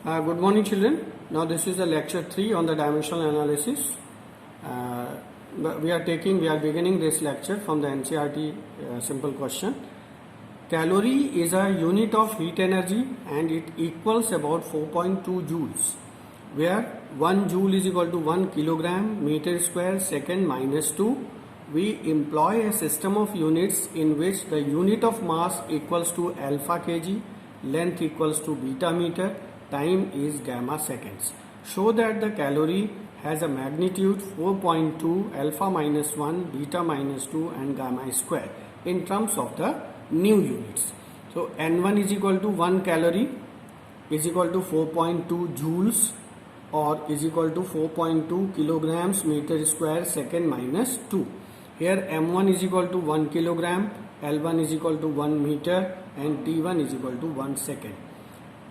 Good morning, children. Now this is the lecture 3 on the dimensional analysis. We are beginning this lecture from the NCERT simple question. Calorie is a unit of heat energy and it equals about 4.2 joules, where 1 joule is equal to 1 kilogram meter square second minus 2. We employ a system of units in which the unit of mass equals to alpha kg, length equals to beta meter, time is gamma seconds. Show that the calorie has a magnitude 4.2, alpha minus 1, beta minus 2 and gamma square in terms of the new units. So N1 is equal to 1 calorie is equal to 4.2 joules or is equal to 4.2 kilograms meter square second minus 2. Here M1 is equal to 1 kilogram, L1 is equal to 1 meter and T1 is equal to 1 second.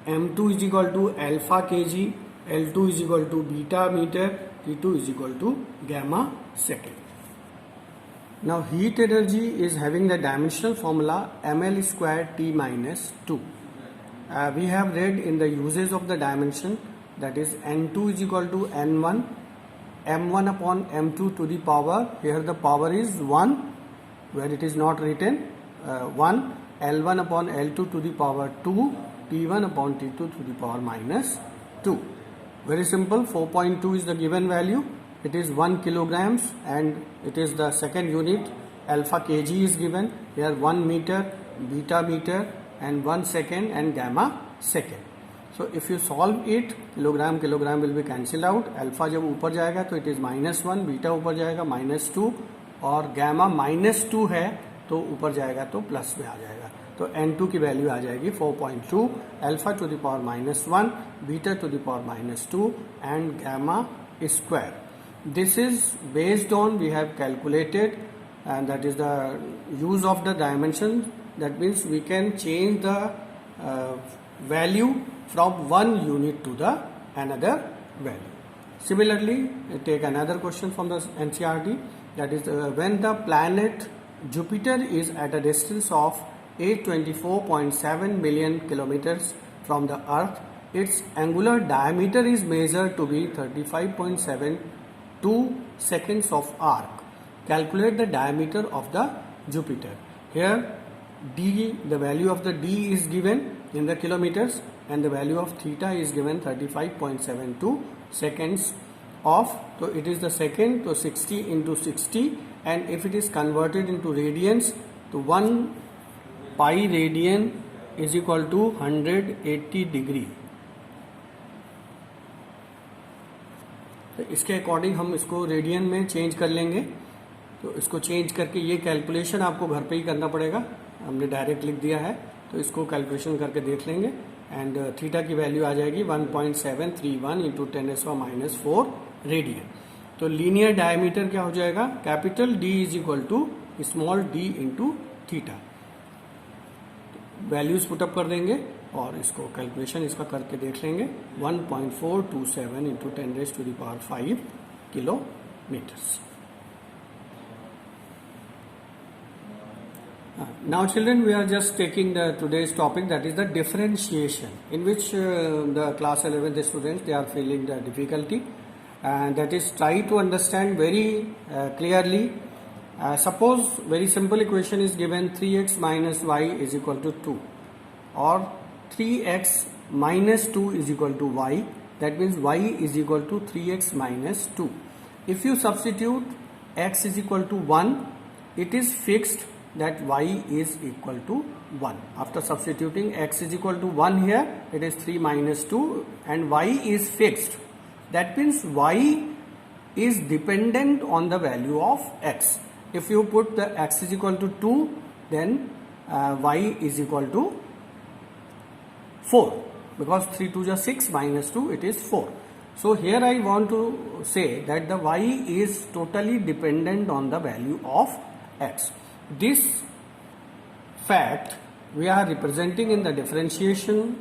M2 is equal to alpha kg, L2 is equal to beta meter, T2 is equal to gamma second. Now heat energy is having the dimensional formula ml square T minus 2. We have read in the uses of the dimension, that is N2 is equal to N1, M1 upon M2 to the power, here the power is 1, where it is not written, 1, L1 upon L2 to the power 2, T1 upon T2 to the power minus 2. Very simple, 4.2 is the given value, it is 1 kilograms and it is the second unit, alpha kg is given, here 1 meter, beta meter and 1 second and gamma second. So if you solve it, kilogram will be cancelled out, alpha जब ऊपर जाएगा तो it is -1, beta ऊपर जाएगा -2 और gamma -2 है तो ऊपर जाएगा तो प्लस में आ जाएगा. तो N2 की वैल्यू आ जाएगी 4.2, alpha to the power -1, beta to the power -2 and gamma square. This is based on we have calculated, and that is the use of the dimension. That means we can change the value from one unit to the another value. Similarly, take another question from the NCERT, that is when the planet Jupiter is at a distance of 824.7 million kilometers from the Earth, its angular diameter is measured to be 35.72 seconds of arc. Calculate the diameter of the Jupiter. Here d, the value of the d is given in the kilometers and the value of theta is given 35.72 seconds of, so it is the second, so 60 into 60, and if it is converted into radians, so 1 pi radian is equal to 180 degree. तो इसके according हम इसको radian में change कर लेंगे. तो इसको change करके ये कैलकुलेशन आपको घर पे ही करना पड़ेगा, हमने डायरेक्ट लिख दिया है तो इसको कैलकुलेशन करके देख लेंगे. एंड थीटा की वैल्यू आ जाएगी 1.731 इंटू 10⁻⁴ रेडियन. तो लीनियर डायमीटर क्या हो जाएगा, capital D is equal to small D into theta. Values put up कर देंगे और इसको कैलकुलेशन इसका करके देख लेंगे. 1.427 into 10⁵ kilometres. Now children, we are just taking the today's topic, that is the differentiation, in which the class 11th students, they are feeling the difficulty, and that is try to understand very clearly. Suppose very simple equation is given, 3x minus y is equal to 2 or 3x minus 2 is equal to y, that means y is equal to 3x minus 2. If you substitute x is equal to 1, it is fixed that y is equal to 1. After substituting x is equal to 1 here, it is 3 minus 2 and y is fixed. That means y is dependent on the value of x. If you put the x is equal to 2, then y is equal to 4, because 3 2 is 6 minus 2 it is 4. So here I want to say that the y is totally dependent on the value of x. This fact we are representing in the differentiation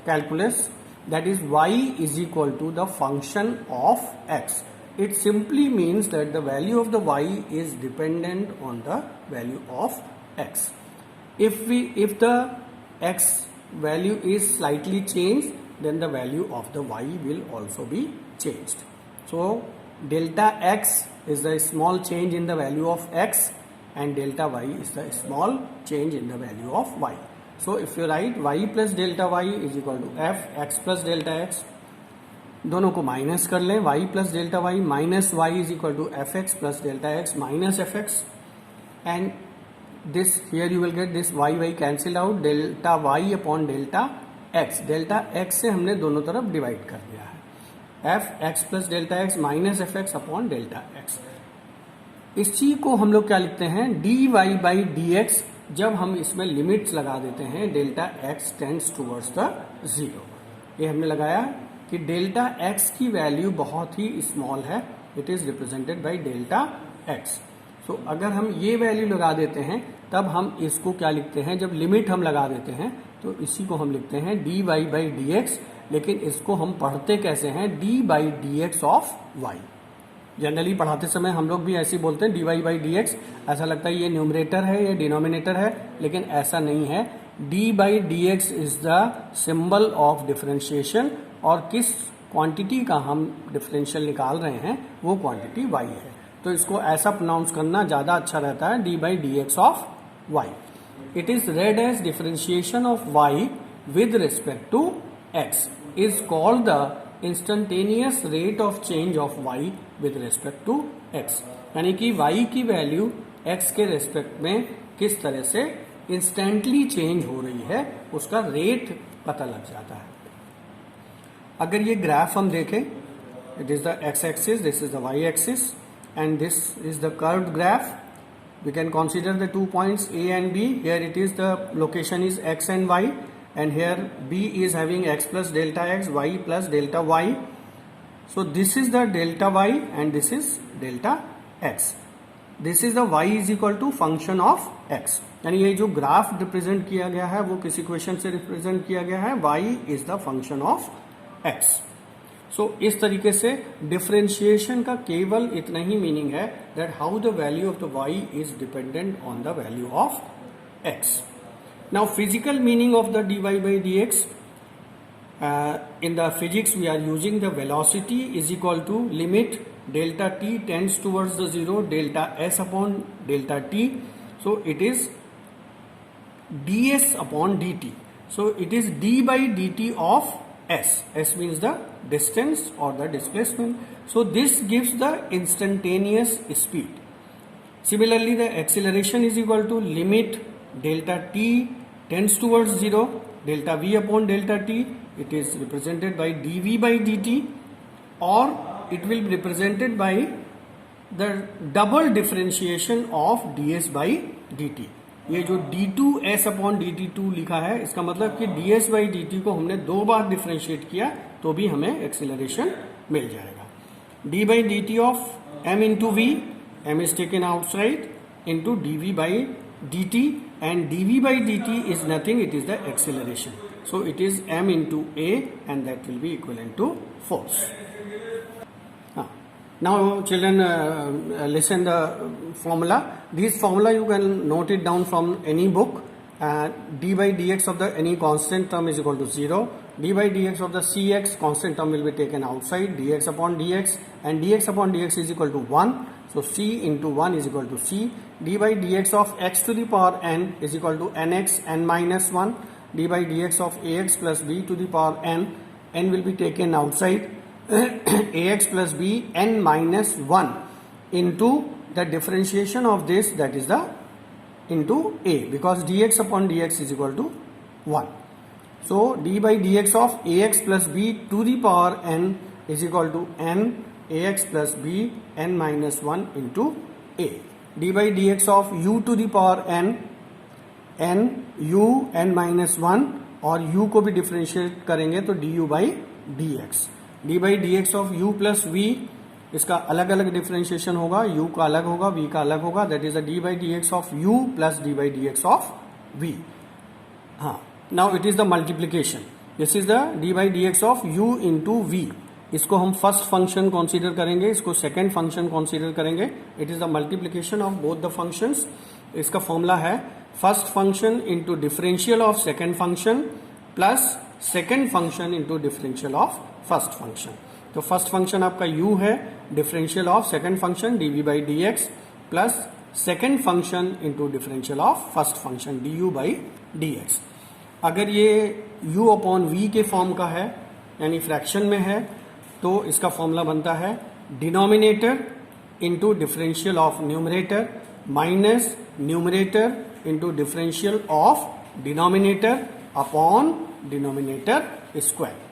calculus, that is y is equal to the function of x. It simply means that the value of the y is dependent on the value of x. If the x value is slightly changed, then the value of the y will also be changed. So delta x is the small change in the value of x and delta y is the small change in the value of y. So if you write y plus delta y is equal to f x plus delta x, दोनों को minus कर लें, y plus delta y minus y is equal to F X plus delta X minus F X, and this here you will get this y cancel out, delta y upon delta x, delta x से हमने दोनों तरफ divide कर दिया है, F X plus delta X minus F X upon delta X. इस चीज को हम लोग क्या लिखते हैं, dy बाई डी एक्स. जब हम इसमें लिमिट्स लगा देते हैं delta x tends towards the zero, ये हमने लगाया कि डेल्टा x की वैल्यू बहुत ही स्मॉल है, it is represented by delta x. सो अगर हम ये वैल्यू लगा देते हैं तब हम इसको क्या लिखते हैं, जब लिमिट हम लगा देते हैं तो इसी को हम लिखते हैं dy बाई डी एक्स. लेकिन इसको हम पढ़ते कैसे हैं, dy by D x of y. Generally पढ़ाते समय हम लोग भी ऐसे ही बोलते हैं dy बाई डी एक्स, ऐसा लगता है ये न्यूमरेटर है ये डिनोमिनेटर है, लेकिन ऐसा नहीं है. D by D x is the symbol of differentiation, और किस क्वांटिटी का हम डिफरेंशियल निकाल रहे हैं वो क्वांटिटी y है. तो इसको ऐसा प्रोनाउंस करना ज्यादा अच्छा रहता है, D by D x of y. It is read as differentiation of y with respect to x is called the instantaneous rate of change of y with respect to x. यानी कि y की value x के respect में किस तरह से instantly change हो रही है उसका रेट पता लग जाता है. अगर ये ग्राफ हम देखें, it is the x axis, this is the y axis, and this is the curved graph. We can consider the 2 points a and b. Here it is the location is x and y, and here b is having x plus delta x, y plus delta y. So this is the delta y and this is delta x. This is the y is equal to function of x. यानी ये जो graph represent किया गया है वो किस equation से represent किया गया है, y is the function of x. So इस तरीके से डिफरेंशिएशन का केवल इतना ही मीनिंग है that how the value of the y is dependent on the value of x. Now physical meaning of the dy by dx, in the physics we are using the velocity is equal to limit delta t tends towards the zero, delta s upon delta t. So it is ds upon dt. So it is d by dt of s. S means the distance or the displacement. So this gives the instantaneous speed. Similarly, the acceleration is equal to limit delta t tends towards zero, delta v upon delta t. It is represented by dv by dt, or it will be represented by the double differentiation of ds by dt. ये जो d2s upon dt2 लिखा है इसका मतलब कि ds by dt को हमने 2 बार differentiate किया तो भी हमें एक्सीलरेशन मिल जाएगा. d by dt of m into v, m is taken outside, into dv by dt, and dv by dt is nothing, it is the acceleration. So it is m into a and that will be equivalent to force. Now children listen the formula. This formula you can note it down from any book. D by dx of the any constant term is equal to 0. D by dx of the cx constant term will be taken outside, dx upon dx, and dx upon dx is equal to 1. So c into 1 is equal to c. D by dx of x to the power n is equal to nx n minus 1. D by dx of ax plus b to the power n will be taken outside. ax plus b n minus 1 into the differentiation of this, that is the into a, because dx upon dx is equal to 1. So d by dx of ax plus b to the power n is equal to n ax plus b n minus 1 into a. d by dx of u to the power n u n minus 1, और u को भी differentiate करेंगे तो du by dx. d by dx of u plus v, इसका अलग अलग differentiation होगा, u का अलग होगा, v का अलग होगा, that is the d by dx of u plus d by dx of v. हाँ, now it is the multiplication. This is the d by dx of u into v. इसको हम first function consider करेंगे, इसको second function consider करेंगे. It is the multiplication of both the functions. इसका formula है first function into differential of second function plus second function into differential of first function. तो first function आपका u है, differential of second function D we by D X plus second function into differential of first function D U by D X. अगर ये u upon v के form का है यानी fraction में है तो इसका फॉर्मूला बनता है denominator into differential of numerator minus numerator into differential of denominator upon denominator square.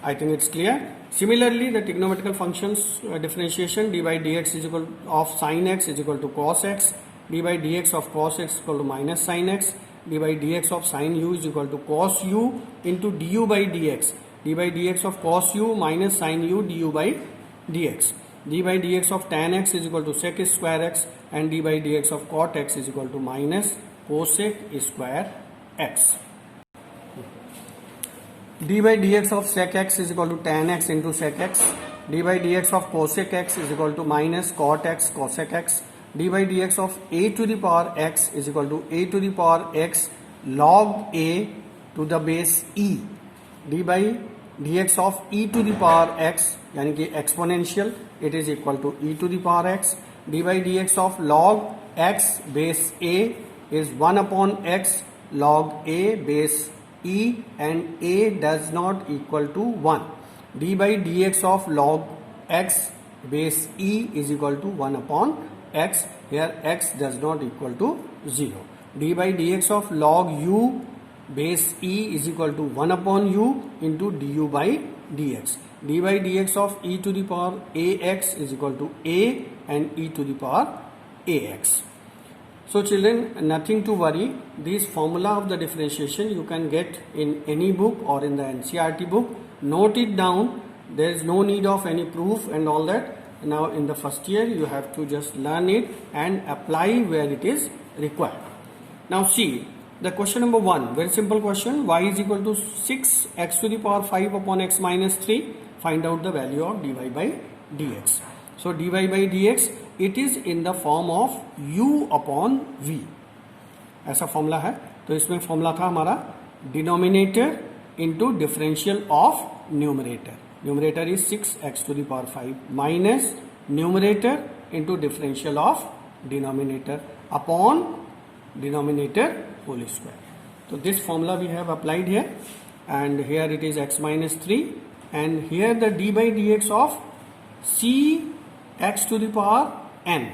I think it's clear. Similarly, the trigonometrical functions differentiation d by dx is equal of sin x is equal to cos x, d by dx of cos x is equal to minus sin x, d by dx of sin u is equal to cos u into du by dx, d by dx of cos u minus sin u du by dx, d by dx of tan x is equal to sec square x and d by dx of cot x is equal to minus cosec square x. d by dx of sec x is equal to tan x into sec x, d by dx of cosec x is equal to minus cot x cosec x, d by dx of a to the power x is equal to a to the power x log a to the base e, d by dx of e to the power x यानी कि exponential it is equal to e to the power x, d by dx of log x base a is 1 upon x log a base e and a does not equal to 1. d by dx of log x base e is equal to 1 upon x. Here x does not equal to 0. d by dx of log u base e is equal to 1 upon u into du by dx. d by dx of e to the power ax is equal to a and e to the power ax. So children, nothing to worry. This formula of the differentiation you can get in any book or in the NCERT book. Note it down. There is no need of any proof and all that. Now in the first year you have to just learn it and apply where it is required. Now see the question number 1. Very simple question. Y is equal to 6x to the power 5 upon x minus 3. Find out the value of dy by dx. So dy by dx it is in the form of u upon v. ऐसा formula है। तो इसमें formula था हमारा denominator into differential of numerator. Numerator is 6x to the power 5 minus numerator into differential of denominator upon denominator whole square. तो this formula we have applied here and here it is x minus 3 and here the d by dx of c x to the power n.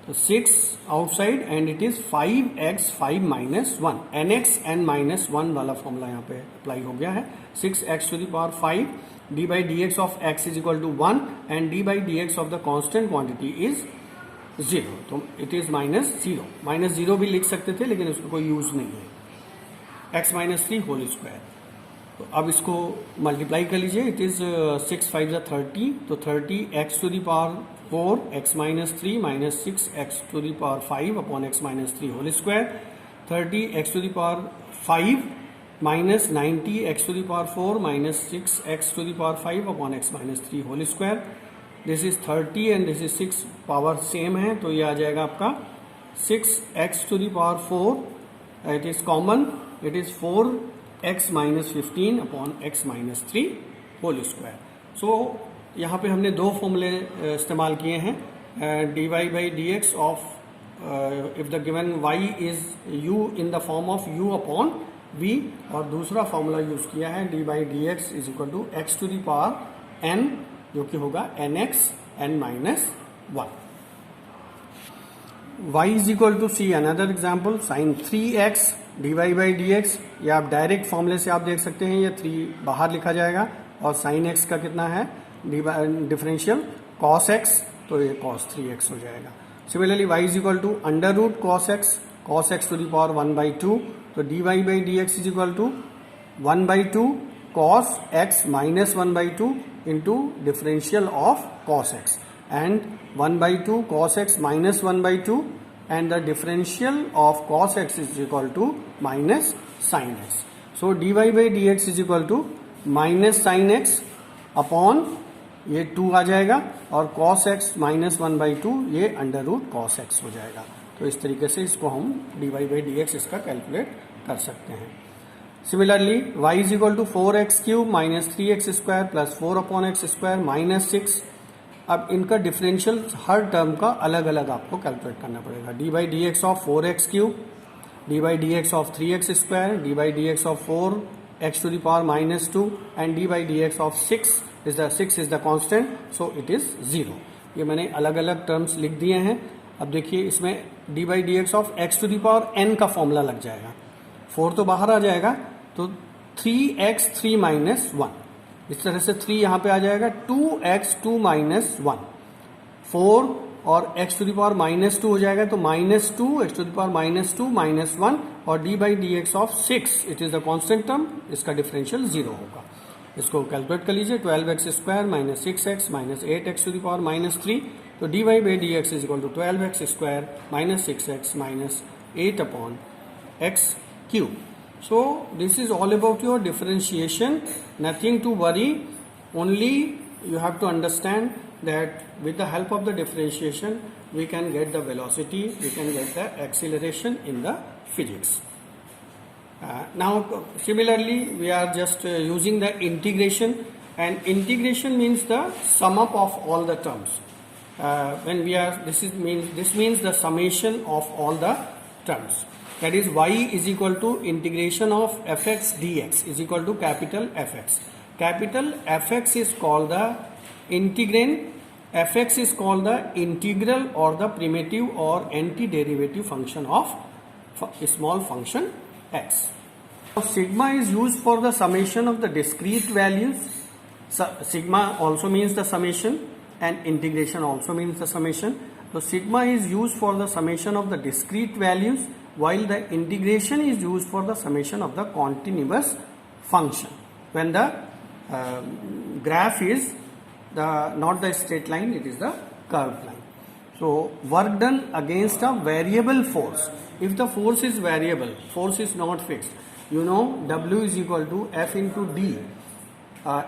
So 6 outside and it is 5x 5 minus 1 nx n minus 1 वाला formula यहाँ पे apply हो गया है। 6x to the power 5 d by dx of x is equal to 1 and d by dx of the constant quantity is 0. तो it is minus 0. Minus 0 भी लिख सकते थे लेकिन उसका कोई यूज नहीं है। x minus 3 whole square. तो अब इसको मल्टीप्लाई कर लीजिए। इट इज 6 5 जा 30 तो 30 x to the power 4 x minus 3 minus 6 x to the power 5 upon x minus 3 whole square. 30 x to the power 5 minus 90 x to the power 4 minus 6 x to the power 5 upon x minus 3 whole square. This is 30 and this is 6 power same है तो ये आ जाएगा आपका 6x to the power 4 it is common it is 4x minus 15 upon x minus 3 whole square. So यहाँ पे हमने दो फॉर्मूले इस्तेमाल किए हैं। dy by D x of if the given y is u in the form of u upon v और दूसरा फॉर्मूला यूज किया है dy by D x is equal to x to the power n जो कि होगा nx n minus 1। y is equal to C another example sine 3x dy by D X. या आप direct फॉर्मूले से आप देख सकते हैं ये 3 बाहर लिखा जाएगा और साइन x का कितना है डिफरेंशियल cos x तो ये cos 3x हो जाएगा। Similarly y is equal to under root cos x to the power 1/2 तो dy by D x is equal to 1/2 cos x minus 1/2 into differential of cos x and 1/2 cos x minus 1/2 and the differential of cos x is equal to minus sin x. So dy by dx is equal to minus sin x upon ये 2 आ जाएगा और cos x minus 1/2 ये under root cos x हो जाएगा। तो इस तरीके से इसको हम dy by dx इसका कैलकुलेट कर सकते हैं। Similarly, y is equal to 4x cube minus 3x square plus 4 upon x square minus 6. अब इनका डिफरेंशियल हर टर्म का अलग अलग आपको कैलकुलेट करना पड़ेगा. D by D x of 4x cube, D by D x of 3x square, D by D x of 4x to the power minus 2 and D by D x of 6 is the constant, so it is 0. ये मैंने अलग अलग terms लिख दिए हैं. अब देखिए इसमें D by D x of X to the power n का फॉर्मूला लग जाएगा. 4 तो बाहर आ जाएगा, तो 3x 3 माइनस 1, इस तरह से 3 यहां पे आ जाएगा. 2x 2 माइनस 1, 4 और x to the power minus 2 हो जाएगा, तो minus 2 x to the power minus 2 minus 1 और D by D x of 6 it is the constant term. इसका डिफरेंशियल 0 होगा. इसको कैलकुलेट कर लीजिए. 12x square minus 6x minus 8x to the power minus 3, तो D Y by D x is equal to 12x square minus 6x minus 8 upon x cube. So this is all about your differentiation. Nothing to worry. Only you have to understand that with the help of the differentiation, we can get the velocity, we can get the acceleration in the physics. Now similarly, we are just using the integration, and integration means the sum up of all the terms. When we are, this means the summation of all the terms. That is, y is equal to integration of fx dx is equal to capital Fx. Capital Fx is called the integrand. Fx is called the integral or the primitive or antiderivative function of small function x. So, sigma is used for the summation of the discrete values. Sigma also means the summation and integration also means the summation. So, sigma is used for the summation of the discrete values, while the integration is used for the summation of the continuous function. When the graph is not the straight line, it is the curved line. So work done against a variable force. If the force is variable, force is not fixed, you know W is equal to F into D.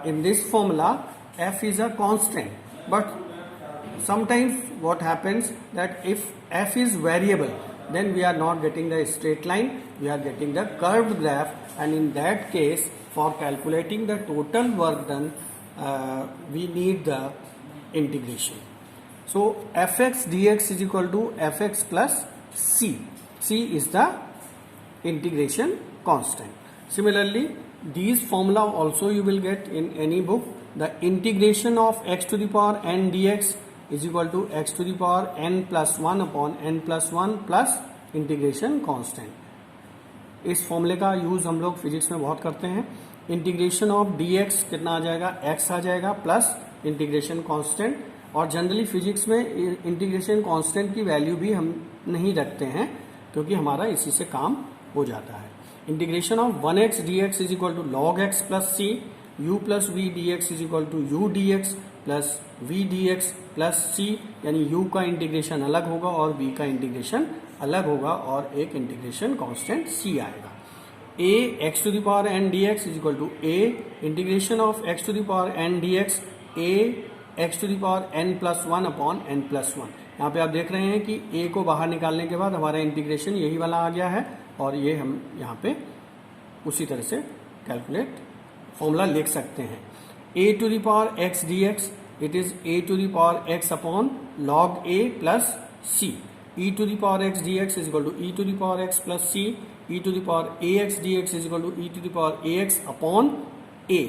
In this formula, F is a constant, but sometimes what happens that if F is variable, then we are not getting the straight line, we are getting the curved graph, and in that case, for calculating the total work done, we need the integration. So fx dx is equal to fx plus c. C is the integration constant. Similarly, these formula also you will get in any book. The integration of x to the power n dx is equal to x to the power n plus 1 upon n plus 1 plus integration constant. इस फॉर्मूले का use हम लोग physics में बहुत करते हैं. Integration of dx कितना आ जाएगा, x आ जाएगा प्लस इंटीग्रेशन कांस्टेंट. और जनरली फिजिक्स में इंटीग्रेशन कांस्टेंट की वैल्यू भी हम नहीं रखते हैं क्योंकि हमारा इसी से काम हो जाता है. Integration of 1x dx is equal to log x plus c, u plus v dx is equal to u dx plus v dx plus c, यानी u का इंटीग्रेशन अलग होगा और v का इंटीग्रेशन अलग होगा और एक इंटीग्रेशन कांस्टेंट c आएगा. a x to the power n dx is equal to a integration of x to the power n dx a x to the power n plus 1 upon n plus 1. यहाँ पे आप देख रहे हैं कि a को बाहर निकालने के बाद हमारा इंटीग्रेशन यही वाला आ गया है और ये हम यहाँ पे उसी तरह से कैलकुलेट फॉर्मूला लिख सकते हैं. a to the power x dx it is a to the power x upon log a plus c. e to the power x dx is equal to e to the power x plus c. e to the power ax dx is equal to e to the power ax upon a.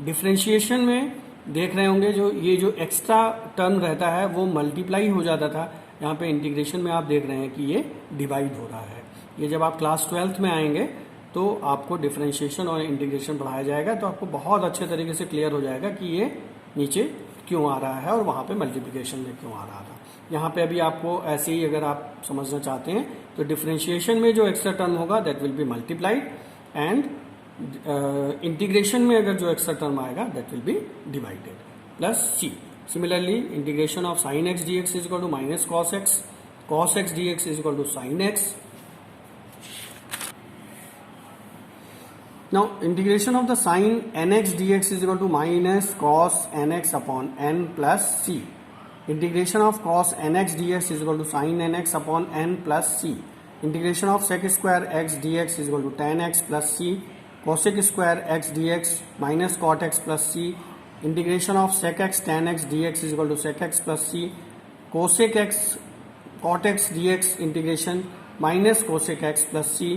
Differentiation में देख रहे होंगे ये जो extra term रहता है वो multiply हो जाता था. यहाँ पे इंटीग्रेशन में आप देख रहे हैं कि ये डिवाइड हो रहा है. ये जब आप क्लास 12th में आएंगे तो आपको डिफ्रेंशिएशन और इंटीग्रेशन पढ़ाया जाएगा तो आपको बहुत अच्छे तरीके से क्लियर हो जाएगा कि ये नीचे क्यों आ रहा है और वहाँ पे मल्टीप्लिकेशन में क्यों आ रहा था. यहाँ पे अभी आपको ऐसे ही अगर आप समझना चाहते हैं तो डिफ्रेंशिएशन में जो एक्स्ट्रा टर्म होगा that will be multiplied and integration में अगर जो एक्स्ट्रा टर्म आएगा that will be divided plus C. Similarly integration of sine X D x is equal to minus cos X D x is equal to sine X. Now integration of the sin nx dx is equal to minus cos nx upon n plus c. Integration of cos nx dx is equal to sin nx upon n plus c. Integration of sec square x D x is equal to tan x plus c, cosec square x D x minus cot x plus c, integration of sec x tan x D x is equal to sec x plus c, cosec x cot x D x integration minus cosec x plus c,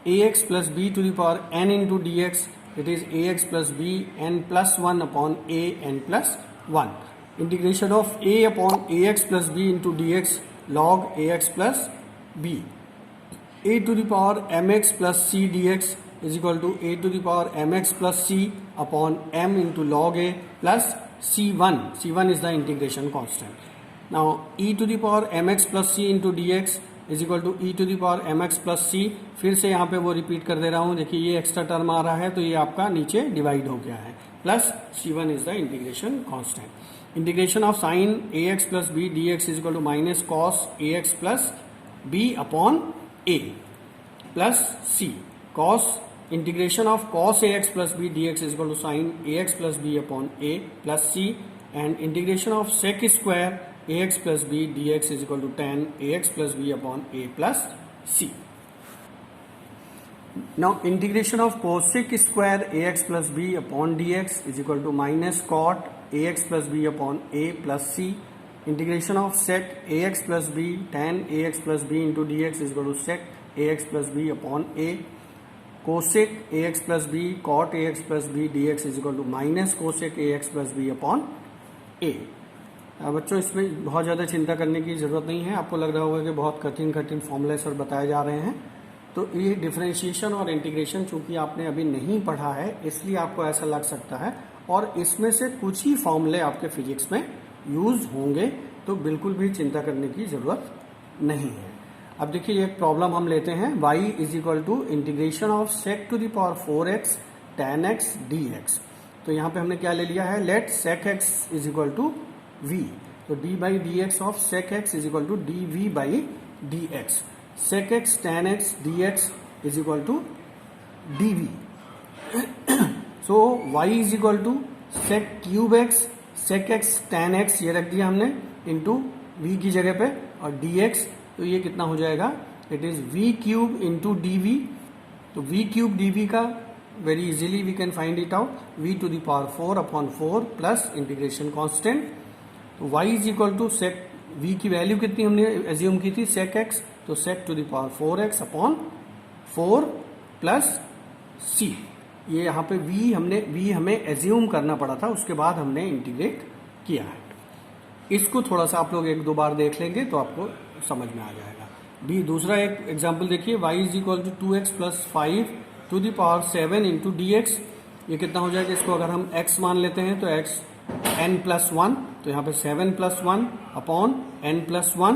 a x plus b to the power n into d x, it is a x plus b n plus one upon a n plus one, integration of a upon a x plus b into d x log a x plus b, a to the power mx plus c dx is equal to a to the power mx plus c upon m into log a plus c1. c1 is the integration constant. Now e to the power mx plus c into dx is equal to e to the power mx plus c. फिर से यहाँ पे वो repeat कर दे रहा हूँ, देखिए ये एक्स्ट्रा टर्म आ रहा है तो ये आपका नीचे डिवाइड हो गया है, plus c1 is the integration constant. Integration of sign ax plus b dx is equal to minus cos ax plus b upon a plus c, cos integration of cos ax plus b dx is equal to sin ax plus b upon a plus c, and integration of sec square ax plus b dx is equal to tan ax plus b upon a plus c. Now integration of cosec square ax plus b upon dx is equal to minus cot ax plus b upon a plus c. Integration of sec ax plus b tan ax plus b into dx is equal to sec ax plus b upon a. Cosec ax plus b cot ax plus b dx is equal to minus cosec ax plus b upon a. बच्चों इसमें बहुत ज़्यादा चिंता करने की ज़रूरत नहीं है, आपको लग रहा होगा कि बहुत कठिन कठिन फॉर्मूले सर बताए जा रहे हैं, तो ये डिफरेंशिएशन और इंटीग्रेशन चूंकि आपने अभी नहीं पढ़ा है इसलिए आपको ऐसा लग सकता है, और इसमें से कुछ ही फॉर्मूले आपके फिजिक्स में यूज होंगे, तो बिल्कुल भी चिंता करने की जरूरत नहीं है। अब देखिए एक प्रॉब्लम हम लेते हैं, y is equal to integration of sec to the power 4x tan x dx। तो यहाँ पे हमने क्या ले लिया है, let sec x is equal to v, तो d by D x of sec x is equal to d we by D x, sec x tan x dx is equal to d v. So y is equal to sec cube x sec x tan x ये रख दिया हमने into v की जगह पे, और dx तो ये कितना हो जाएगा, it is v cube into d v. तो v क्यूब डी वी का very easily we can find it out, v to the power 4 upon 4 plus integration constant. तो y is equal to sec v की value कितनी हमने assume की थी sec x, तो sec to the power 4x upon 4 plus c। ये यहाँ पे v हमें एज्यूम करना पड़ा था, उसके बाद हमने इंटीग्रेट किया है। इसको थोड़ा सा आप लोग एक दो बार देख लेंगे तो आपको समझ में आ जाएगा। बी दूसरा एक एग्जांपल देखिए, y is equal to 2x plus 5 to the power 7 into d x. ये कितना हो जाएगा, इसको अगर हम x मान लेते हैं तो x n प्लस 1, तो यहाँ पे 7 प्लस 1 अपॉन n प्लस 1